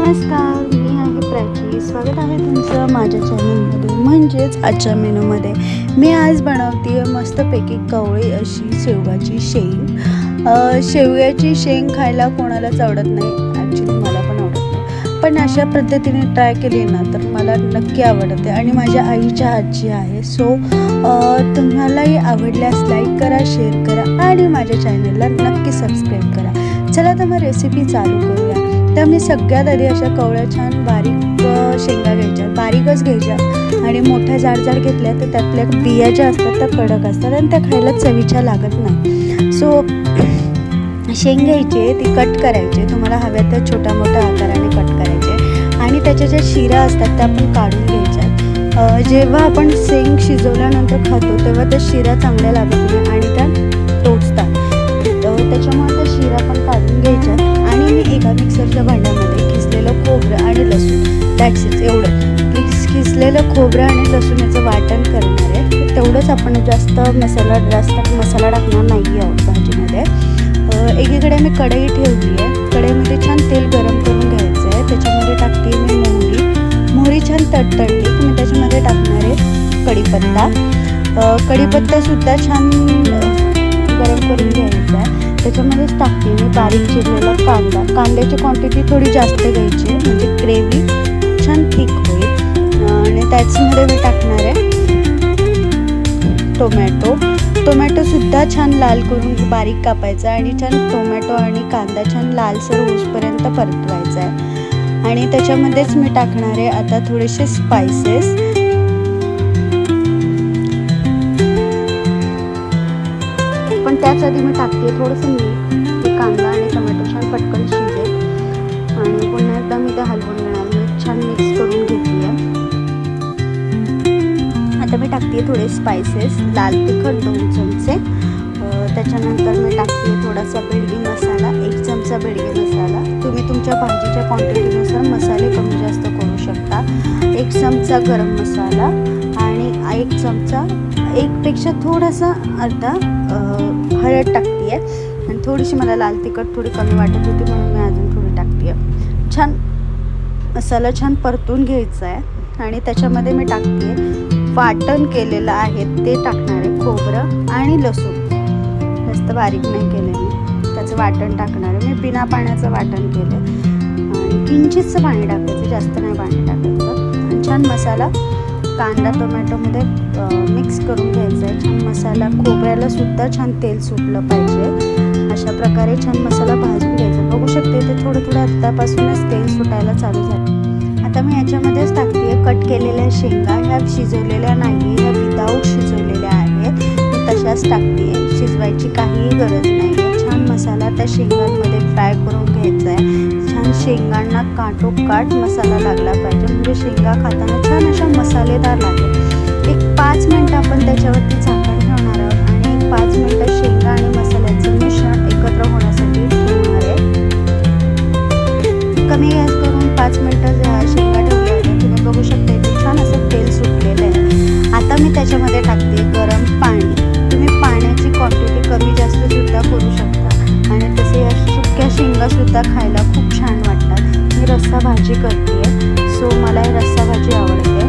नमस्कार, मी आहे प्राची. स्वागत आहे तुमचं माझ्या चॅनलमध्ये म्हणजेच आजच्या मेनूमध्ये. मी आज बनवते मस्तपैकी कवळी अशी शेवगाची शेंग. शेवग्याची शेंग खायला कोणालाच आवडत नाही, ॲक्च्युली मला पण आवडत नाही, पण अशा पद्धतीने ट्राय केली ना तर मला नक्की आवडते आणि माझ्या आईच्या हातची आहे. सो तुम्हालाही आवडल्यास लाईक करा, शेअर करा आणि माझ्या चॅनलला नक्की सबस्क्राईब करा. चला तर मग रेसिपी चालू करूया. तर मी सगळ्यात आधी अशा कवळ्या छान बारीक शेंगा घ्यायच्या, बारीकच घ्यायच्या आणि मोठ्या जाड घेतल्या तर त्यातल्या बिया ज्या असतात त्या कडक असतात आणि त्या खायला चवीच्या लागत नाही. सो शेंग घ्यायचे, ती कट करायचे, तुम्हाला हव्या त्या छोट्या मोठ्या आकाराने कट करायचे आणि त्याच्या ज्या शिरा असतात त्या आपण काढून घ्यायच्या. जेव्हा आपण शेंग शिजवल्यानंतर खातो तेव्हा त्या शिरा चांगल्या लागत नाही आणि त्या टोचतात, त्याच्यामुळे त्या शिरा पण काढून घ्यायच्या. आणि मी एका मिक्सरच्या भांड्यामध्ये खिसलेलं खोबरं आणि लसूण, दॅट्स इट, एवढं खिसलेलं खोबरं आणि लसूण याचं वाटण करणार आहे. तेवढंच आपण जास्त मसाला टाकणार नाही आहोत भाजीमध्ये. एकीकडे मी कढई ठेवली आहे. कढईमध्ये छान तेल गरम करून घ्यायचं आहे. त्याच्यामध्ये टाकते मी मोहरी छान तडतडली की मी त्याच्यामध्ये टाकणार आहे कढीपत्तासुद्धा छान गरम करून घ्यायचा आहे. त्याच्यामध्येच टाकते मी बारीक चिरलेला कांदा. कांद्याची क्वांटिटी थोडी जास्त घ्यायची म्हणजे ग्रेव्ही छान थिक होईल. आणि त्याच्यामध्ये मी टाकणार आहे टोमॅटोसुद्धा छान लाल करून बारीक कापायचा आणि छान टोमॅटो आणि कांदा छान लालसर होईपर्यंत परतवायचा आहे. आणि त्याच्यामध्येच मी टाकणार आहे आता थोडेसे स्पायसेस. पण त्याच आधी मी टाकते थोडंसं मीठ. कांदा आणि टोमॅटो छान पटकन शिजेल आणि पुन्हा एकदा मी ते हलवून घेणार. मी छान मिक्स करून घेतली आहे. आता मी टाकते थोडे स्पायसेस, लाल तिखट 2 चमचे. त्याच्यानंतर मी टाकते थोडासा बेडगी मसाला, 1 चमचा बेडगी मसाला. तुम्ही तुमच्या भाजीच्या क्वांटिटीनुसार मसाले कमी जास्त करू शकता. 1 चमचा गरम मसाला आणि 1 चमचा, एकपेक्षा थोडासा अर्धा हळद टाकते आहे. आणि थोडीशी मला लाल तिखट थोडी कमी वाटत होती म्हणून मी अजून थोडी टाकते आहे. छान मसाला छान परतून घ्यायचा आहे आणि त्याच्यामध्ये मी टाकते वाटण केलेलं आहे ते टाकणार आहे. खोबरं आणि लसूण जास्त बारीक नाही केलं मी, त्याचं वाटण टाकणार आहे. मी बिना पाण्याचं वाटण केलं आणि किंचितचं पाणी टाकायचं, जास्त नाही पाणी टाकायचं. आणि छान मसाला कांदा टोमॅटोमध्ये मिक्स करून घ्यायचा आहे. छान मसाला खोबऱ्याला सुद्धा छान तेल सुटलं पाहिजे. अशा प्रकारे छान मसाला भाजून घ्यायचा. बघू शकते ते थोडं आत्तापासूनच तेल सुटायला चालू झालं. आता मी याच्यामध्येच टाकते कट केलेल्या शेंगा. ह्या शिजवलेल्या नाही, ह्या विदाऊट शिजवलेल्या आहेत. मी तशाच टाकते, शिजवायची काहीही गरज नाही आहे. छान मसाला त्या शेंगांमध्ये फ्राय करून घ्यायचा आहे. छान शेंगांना काठोकाठ मसाला लागला पाहिजे म्हणजे शेंगा खाताना छान अशा मसालेदार लागेल. एक 5 मिनटं आपण त्याच्यावरती झाकण ठेवणार आहोत आणि एक 5 मिनटं शेंगा आणि मसाल्याचं मिश्रण एकत्र होण्यासाठी ठेवणार आहे. कमी गॅस करून 5 मिनटं शेंगा ठेवल्या होत्या. तुम्ही बघू शकता इथे छान असं तेल सुटलेलं आहे. आता मी त्याच्यामध्ये टाकते गरम पाणी. तुम्ही पाण्याची क्वांटिटी कमी जास्त सुद्धा करू शकता आणि तसे या सुक्या शेंगासुद्धा खायला खूप छान वाटतात. मी रस्सा भाजी करते आहे, सो मला ही रस्सा भाजी आवडते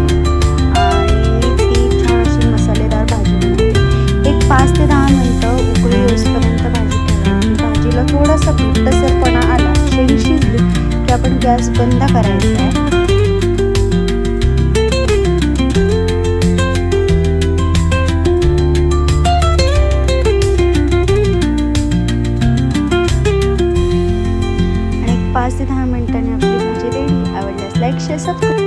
आणि ती छान अशी मसालेदार भाजी बनवते. एक 5 ते 10 मिनटं उकळी येऊपर्यंत भाजी ठेवायची. भाजीला थोडासा घट्टसरपणा आला, शेंग शिजली की आपण गॅस बंद करायचा आहे. आणि 5 ते 10 मिनिटांनी आपली भाजी रेडी. आवडल्यास लाईक शेअर सबस्क्राईब.